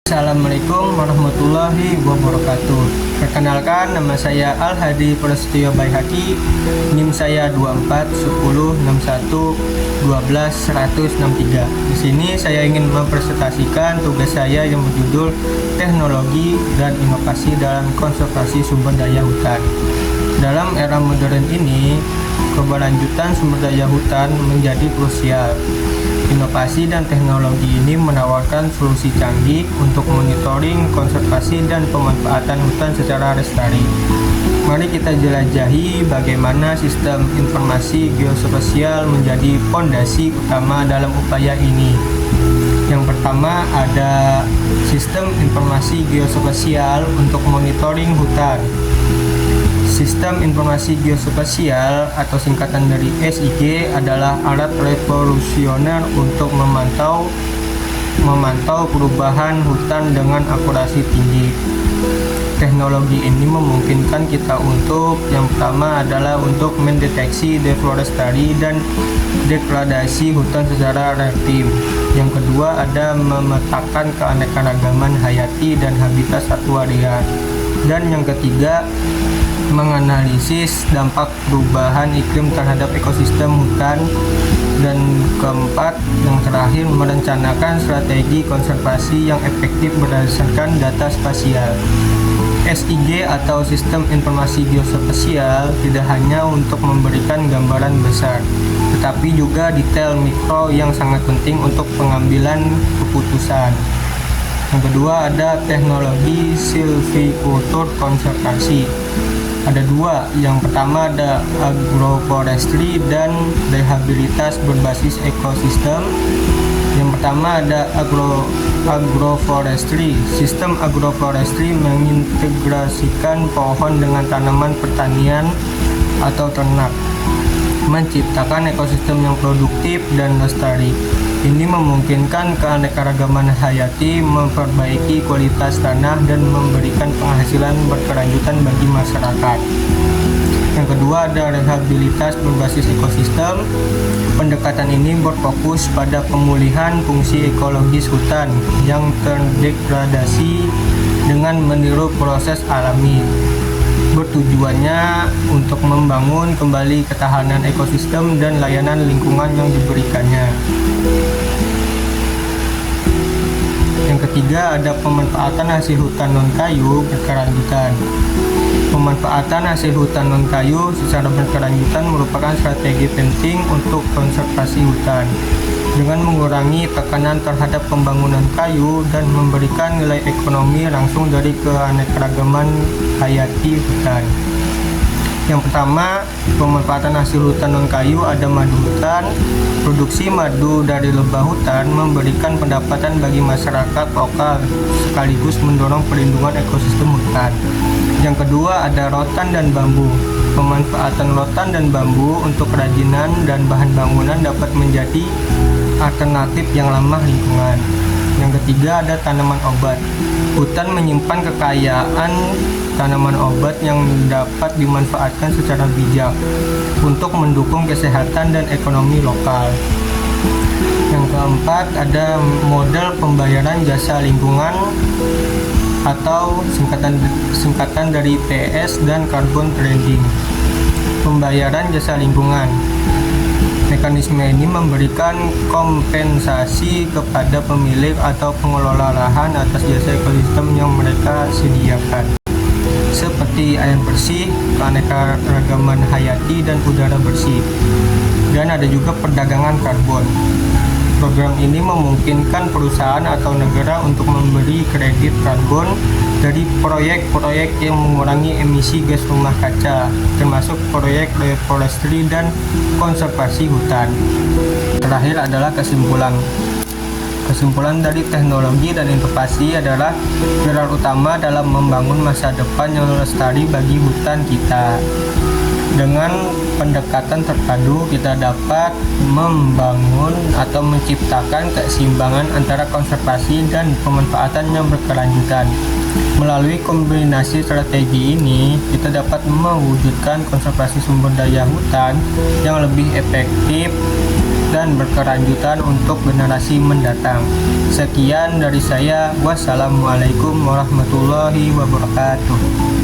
Assalamualaikum warahmatullahi wabarakatuh. Perkenalkan, nama saya Al-Hadi Prasetyo Baihaqi. NIM saya 241061121163. Di sini saya ingin mempresentasikan tugas saya yang berjudul Teknologi dan Inovasi dalam Konservasi Sumber Daya Hutan. Dalam era modern ini, keberlanjutan sumber daya hutan menjadi krusial. Inovasi dan teknologi ini menawarkan solusi canggih untuk monitoring, konservasi, dan pemanfaatan hutan secara lestari. Mari kita jelajahi bagaimana sistem informasi geospasial menjadi fondasi utama dalam upaya ini. Yang pertama ada sistem informasi geospasial untuk monitoring hutan. Sistem informasi geospasial atau singkatan dari SIG adalah alat revolusioner untuk memantau perubahan hutan dengan akurasi tinggi. Teknologi ini memungkinkan kita untuk yang pertama adalah untuk mendeteksi deforestasi dan degradasi hutan secara real time. Yang kedua ada memetakan keanekaragaman hayati dan habitat satwa liar. Dan yang ketiga menganalisis dampak perubahan iklim terhadap ekosistem hutan. Dan keempat, yang terakhir, merencanakan strategi konservasi yang efektif berdasarkan data spasial. SIG atau Sistem Informasi Geospasial tidak hanya untuk memberikan gambaran besar, tetapi juga detail mikro yang sangat penting untuk pengambilan keputusan. Yang kedua ada teknologi silvicultur konservasi. Ada dua, yang pertama ada agroforestry dan rehabilitas berbasis ekosistem. Yang pertama ada agroforestry. Sistem agroforestry mengintegrasikan pohon dengan tanaman pertanian atau ternak, menciptakan ekosistem yang produktif dan lestari. Ini memungkinkan keanekaragaman hayati, memperbaiki kualitas tanah, dan memberikan penghasilan berkelanjutan bagi masyarakat. Yang kedua ada rehabilitas berbasis ekosistem. Pendekatan ini berfokus pada pemulihan fungsi ekologis hutan yang terdegradasi dengan meniru proses alami. Bertujuannya untuk membangun kembali ketahanan ekosistem dan layanan lingkungan yang diberikannya. Yang ketiga ada pemanfaatan hasil hutan non-kayu berkelanjutan. Pemanfaatan hasil hutan non-kayu secara berkelanjutan merupakan strategi penting untuk konservasi hutan dengan mengurangi tekanan terhadap pembangunan kayu dan memberikan nilai ekonomi langsung dari keanekaragaman hayati hutan. Yang pertama, pemanfaatan hasil hutan non-kayu ada madu hutan. Produksi madu dari lebah hutan memberikan pendapatan bagi masyarakat lokal sekaligus mendorong perlindungan ekosistem hutan. Yang kedua ada rotan dan bambu. Pemanfaatan rotan dan bambu untuk kerajinan dan bahan bangunan dapat menjadi alternatif yang ramah lingkungan. Yang ketiga ada tanaman obat. Hutan menyimpan kekayaan tanaman obat yang dapat dimanfaatkan secara bijak untuk mendukung kesehatan dan ekonomi lokal. Yang keempat ada model pembayaran jasa lingkungan atau singkatan dari PS dan carbon trading. Pembayaran jasa lingkungan. Mekanisme ini memberikan kompensasi kepada pemilik atau pengelola lahan atas jasa ekosistem yang mereka sediakan, seperti air bersih, keanekaragaman hayati, dan udara bersih. Dan ada juga perdagangan karbon. Program ini memungkinkan perusahaan atau negara untuk memberi kredit karbon dari proyek-proyek yang mengurangi emisi gas rumah kaca, termasuk proyek reforestry dan konservasi hutan. Terakhir adalah kesimpulan. Kesimpulan dari teknologi dan inovasi adalah pilar utama dalam membangun masa depan yang lestari bagi hutan kita. Dengan pendekatan terpadu, kita dapat membangun atau menciptakan keseimbangan antara konservasi dan pemanfaatan yang berkelanjutan. Melalui kombinasi strategi ini, kita dapat mewujudkan konservasi sumber daya hutan yang lebih efektif, dan berkelanjutan untuk generasi mendatang. Sekian dari saya. Wassalamualaikum warahmatullahi wabarakatuh.